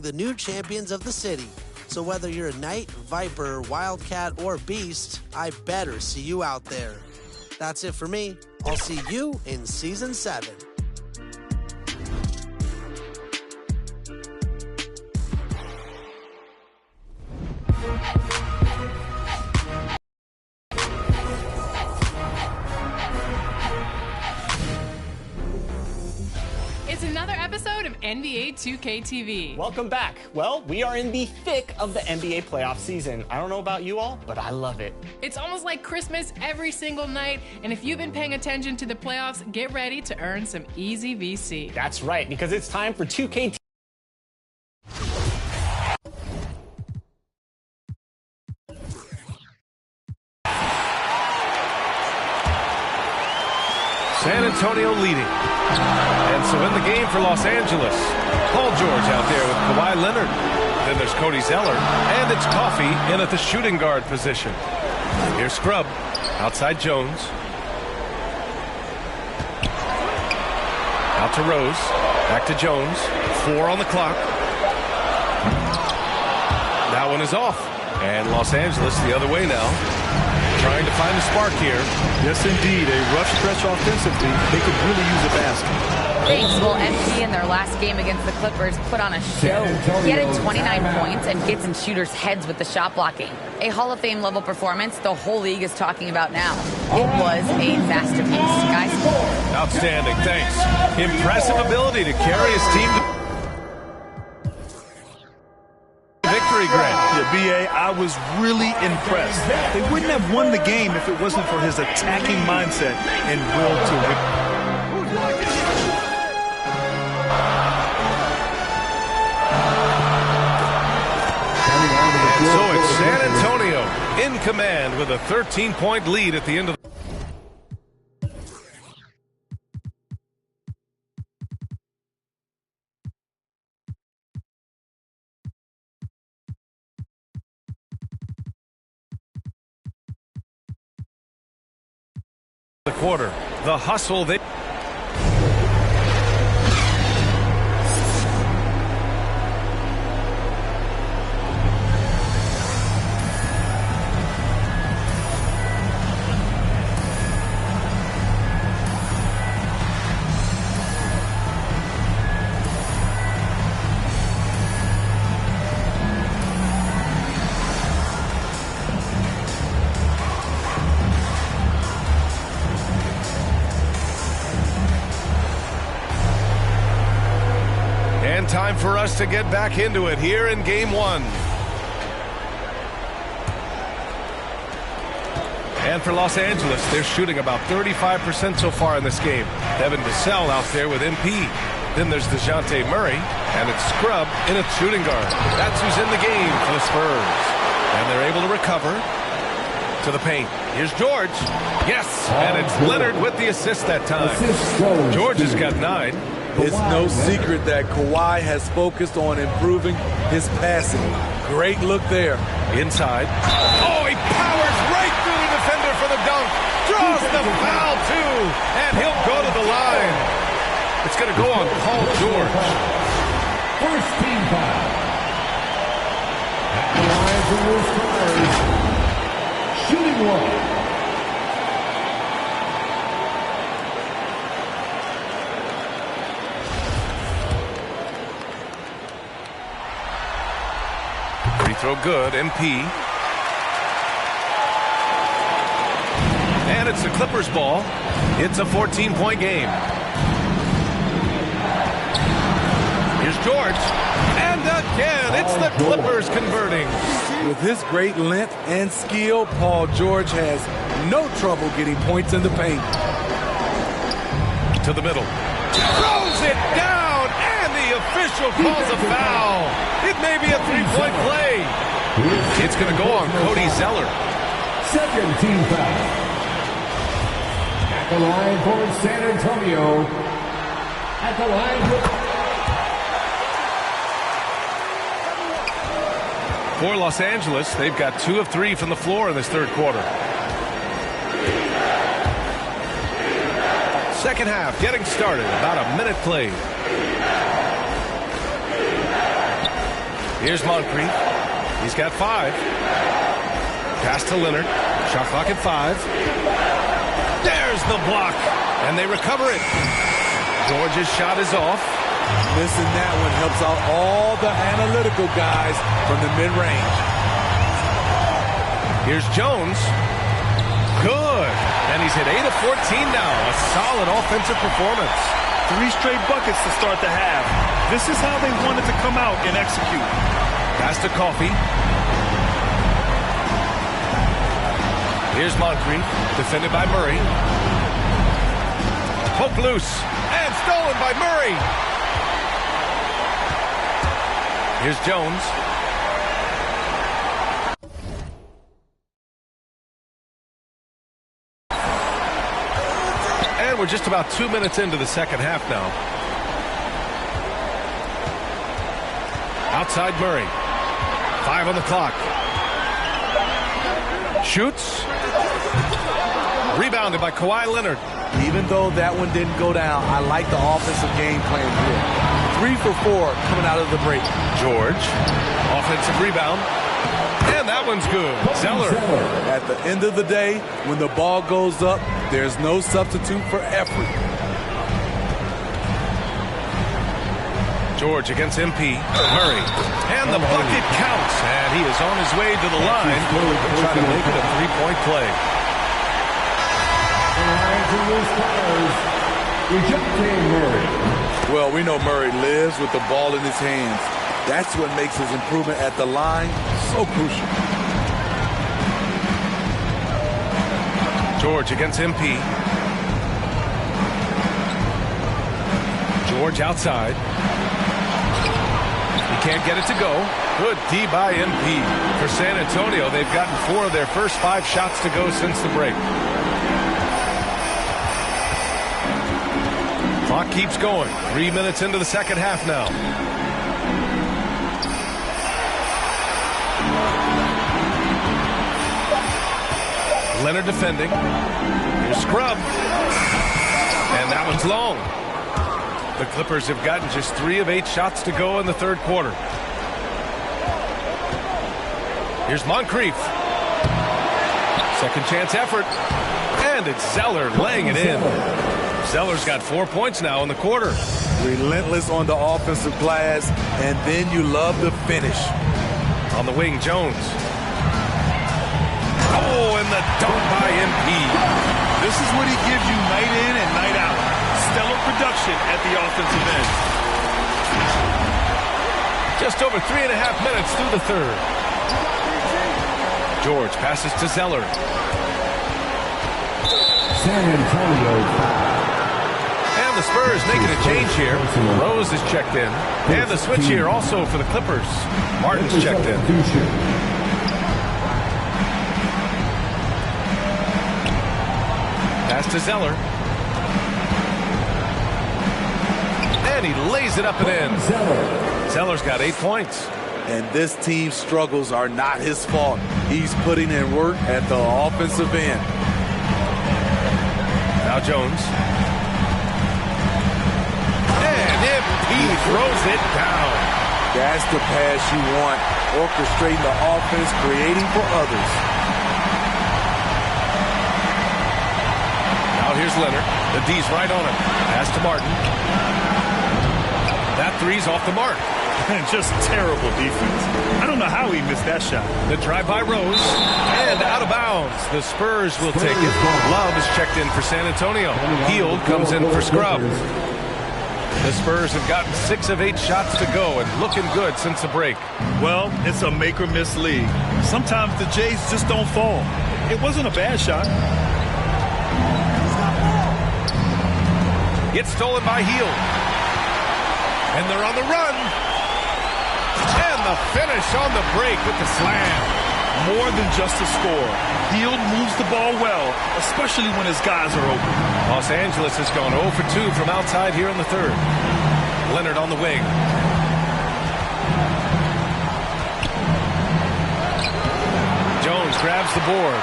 the new champions of the city. So whether you're a knight, viper, wildcat, or beast, I better see you out there. That's it for me. I'll see you in Season 7. It's another episode of NBA 2K TV. Welcome back. Well, we are in the thick of the NBA playoff season. I don't know about you all, but I love it. It's almost like Christmas every single night, and if you've been paying attention to the playoffs, get ready to earn some easy VC. That's right, because it's time for 2K San Antonio leading. And so in the game for Los Angeles, Paul George out there with Kawhi Leonard. Then there's Cody Zeller. And it's Coffey in at the shooting guard position. Here's Scrub. Outside Jones. Out to Rose. Back to Jones. 4 on the clock. That one is off. And Los Angeles the other way now. Trying to find a spark here. Yes, indeed. A rough stretch offensively. They could really use a basket. Thanks. Well, MP in their last game against the Clippers put on a show. He had 29 points and gets in shooters' heads with the shot blocking. A Hall of Fame level performance the whole league is talking about now. It was a masterpiece, guys. Outstanding, thanks. Impressive ability to carry his team to victory, Grant. Yeah, B.A., I was really impressed. They wouldn't have won the game if it wasn't for his attacking mindset and will to win. And so it's San Antonio in command with a 13-point lead at the end of the quarter. The hustle they time for us to get back into it here in game 1. And for Los Angeles, they're shooting about 35% so far in this game. Devin Vassell out there with MP. Then there's DeJounte Murray, and it's Scrub in a shooting guard. That's who's in the game for the Spurs. And they're able to recover to the paint. Here's George. Yes, and it's Leonard with the assist that time. George has got 9. It's no secret that Kawhi has focused on improving his passing. Great look there. Inside. Oh, he powers right through the defender for the dunk. Draws the foul, too. And he'll go to the line. It's going to go on Paul George. First team foul. At the line for your Spurs. Shooting one. Throw good, MP. And it's the Clippers ball. It's a 14-point game. Here's George. And again, it's the Clippers converting. With his great length and skill, Paul George has no trouble getting points in the paint. To the middle. Throws it down, and the official calls a foul. It may be a 3-point play. It's going to go on Cody Zeller. Second team foul. At the line for San Antonio. At the line for Los Angeles, they've got 2 of 3 from the floor in this third quarter. Second half getting started. About a minute played. Here's Moncrief. He's got 5. Pass to Leonard. Shot clock at 5. There's the block. And they recover it. George's shot is off. Missing that one helps out all the analytical guys from the mid-range. Here's Jones. Good. And he's hit 8 of 14 now. A solid offensive performance. 3 straight buckets to start the half. This is how they wanted to come out and execute. Pass to Coffey. Here's Moncrief, defended by Murray. Poke loose, and stolen by Murray. Here's Jones. And we're just about 2 minutes into the second half now. Outside Murray. 5 on the clock. Shoots. Rebounded by Kawhi Leonard. Even though that one didn't go down, I like the offensive game plan here. 3 for 4 coming out of the break. George. Offensive rebound. And that one's good. Zeller. At the end of the day, when the ball goes up, there's no substitute for effort. George against MP. Murray. And the bucket counts. And he is on his way to the line to try to make it a 3-point play. Well, we know Murray lives with the ball in his hands. That's what makes his improvement at the line so crucial. George against MP. George outside. He can't get it to go. Good D by MP. For San Antonio, they've gotten 4 of their first 5 shots to go since the break. Clock keeps going. 3 minutes into the second half now. Leonard defending. Here's Scrub. And that one's long. The Clippers have gotten just 3 of 8 shots to go in the third quarter. Here's Moncrief. Second chance effort. And it's Zeller laying it in. Zeller's got 4 points now in the quarter. Relentless on the offensive glass, and then you love the finish. On the wing, Jones. Oh, and the dunk by MP. This is what he gives you night in and night out. Stellar production at the offensive end. Just over 3.5 minutes through the third. George passes to Zeller. San Antonio. And the Spurs making a change here. Rose is checked in. And the switch here also for the Clippers. Martin's checked in. Pass to Zeller. And he lays it up and in. Zeller's got 8 points. And this team's struggles are not his fault. He's putting in work at the offensive end. Now Jones. And MP throws it down. That's the pass you want. Orchestrating the offense, creating for others. Now here's Leonard. The D's right on him. Pass to Martin. That three's off the mark. Just terrible defense. I don't know how he missed that shot. The drive by Rose. And out of bounds. The Spurs will take it. Love is checked in for San Antonio. Hield comes in for Scrub. The Spurs have gotten 6 of 8 shots to go and looking good since the break. Well, it's a make or miss league. Sometimes the Jays just don't fall. It wasn't a bad shot. It's stolen by Hield. And they're on the run. And the finish on the break with the slam. More than just a score. Hield moves the ball well, especially when his guys are open. Los Angeles has gone 0 for 2 from outside here in the third. Leonard on the wing. Jones grabs the board.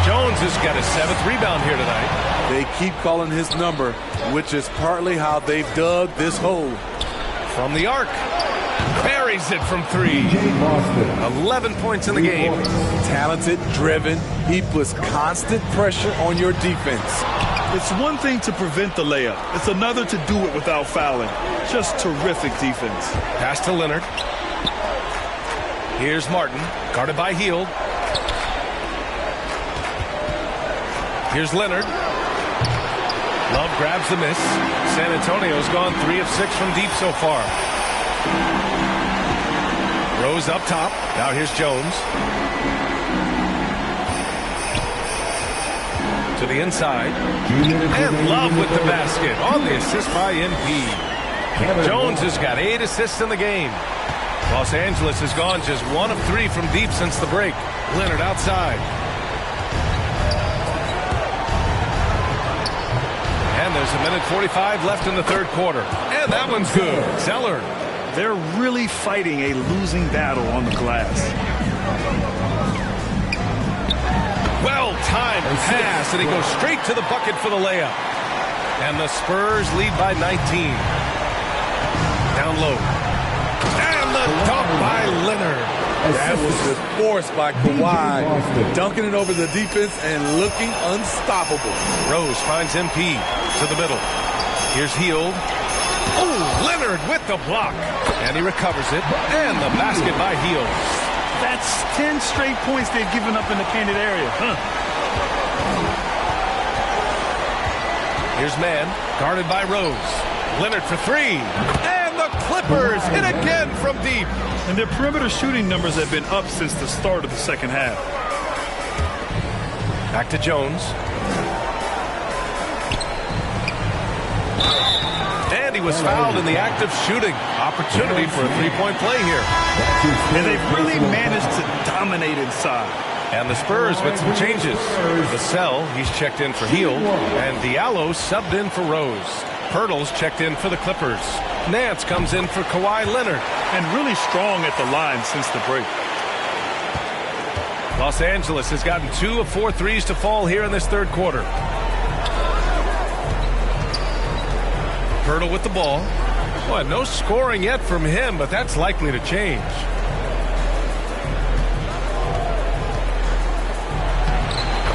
Jones has got his 7th rebound here tonight. They keep calling his number, which is partly how they've dug this hole. From the arc. Barry buries it from three. 11 points in the game. Talented, driven. He puts constant pressure on your defense. It's one thing to prevent the layup. It's another to do it without fouling. Just terrific defense. Pass to Leonard. Here's Martin, guarded by Hield. Here's Leonard. Love grabs the miss. San Antonio's gone 3 of 6 from deep so far. Rose up top. Now here's Jones. To the inside. And Love with the basket on the assist by MP. Jones has got 8 assists in the game. Los Angeles has gone just 1 of 3 from deep since the break. Leonard outside. And there's a minute 45 left in the third quarter. And that one's good. Zeller. They're really fighting a losing battle on the glass. Well-timed pass, and he goes straight to the bucket for the layup. And the Spurs lead by 19. Down low. And the dunk by Leonard. That was just forced by Kawhi, dunking it over the defense and looking unstoppable. Rose finds MP to the middle. Here's Hield. Oh, Leonard with the block. And he recovers it. And the basket by Hield. That's 10 straight points they've given up in the painted area. Here's Mann, guarded by Rose. Leonard for 3. And the Clippers hit again from deep. And their perimeter shooting numbers have been up since the start of the second half. Back to Jones. And he was fouled in the act of shooting. Opportunity for a three-point play here. And they've really managed to dominate inside. And the Spurs with some changes. Vassell, he's checked in for Hield. And Diallo subbed in for Rose. Pirtle's checked in for the Clippers. Nance comes in for Kawhi Leonard. And really strong at the line since the break. Los Angeles has gotten 2 of 4 threes to fall here in this third quarter. Pirtle with the ball. Well, no scoring yet from him, but that's likely to change.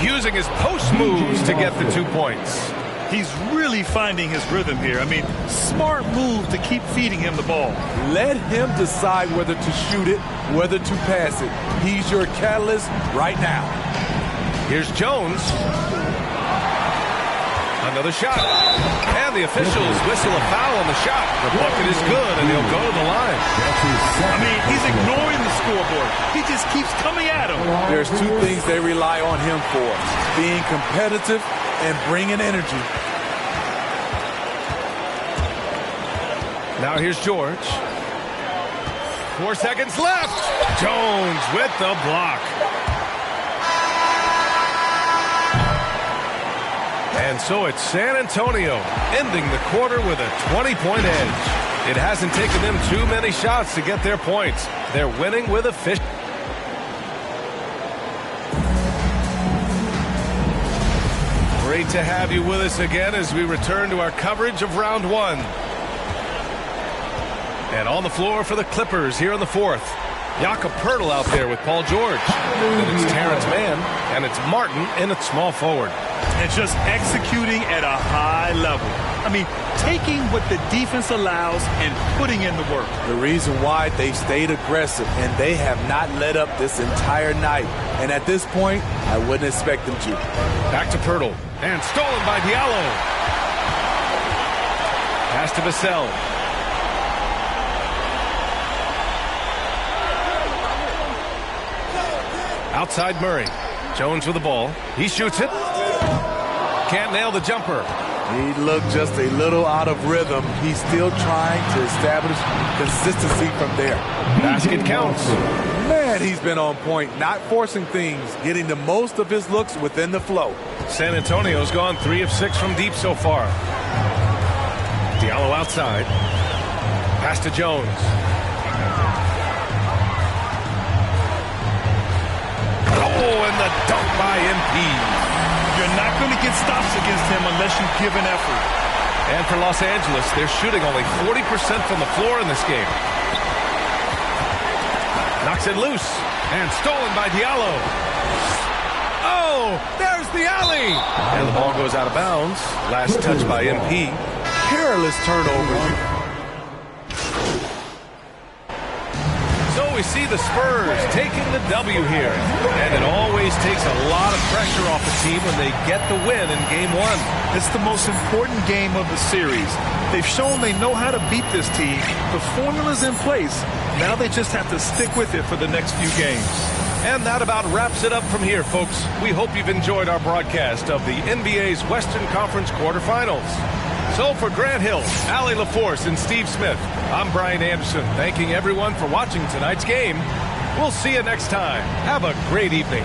Using his post moves to get the 2 points. He's really finding his rhythm here. I mean, smart move to keep feeding him the ball. Let him decide whether to shoot it, whether to pass it. He's your catalyst right now. Here's Jones. Another shot. And the officials whistle a foul on the shot. The bucket is good, and he'll go to the line. I mean, he's ignoring the scoreboard. He just keeps coming at him. There's 2 things they rely on him for. Being competitive and bringing energy. Now here's George. 4 seconds left. Jones with the block. And so it's San Antonio ending the quarter with a 20-point edge. It hasn't taken them too many shots to get their points. They're winning with efficiency. Great to have you with us again as we return to our coverage of round 1. And on the floor for the Clippers here in the fourth. Jakob Poeltl out there with Paul George. And it's Terrence Mann, and it's Martin in at small forward. And just executing at a high level. I mean, taking what the defense allows and putting in the work. The reason why they stayed aggressive, and they have not let up this entire night. And at this point, I wouldn't expect them to. Back to Poeltl, and stolen by Diallo. Pass to Vassell. Outside Murray. Jones with the ball. He shoots it. Can't nail the jumper. He looked just a little out of rhythm. He's still trying to establish consistency from there. Basket counts. Man, he's been on point, not forcing things, getting the most of his looks within the flow. San Antonio's gone 3 of 6 from deep so far. Diallo outside. Pass to Jones. Oh, and the dunk by MP. You're not going to get stops against him unless you give an effort. And for Los Angeles, they're shooting only 40% from the floor in this game. knocks it loose. And stolen by Diallo. Oh, there's the alley. And the ball goes out of bounds. Last touch by MP. Perilous turnover. So we see the Spurs taking the W here. And it always takes a lot of pressure off the team when they get the win in Game 1. It's the most important game of the series. They've shown they know how to beat this team. The formula's in place. Now they just have to stick with it for the next few games. And that about wraps it up from here, folks. We hope you've enjoyed our broadcast of the NBA's Western Conference quarterfinals. So for Grant Hill, Allie LaForce, and Steve Smith, I'm Brian Anderson, thanking everyone for watching tonight's game. We'll see you next time. Have a great evening.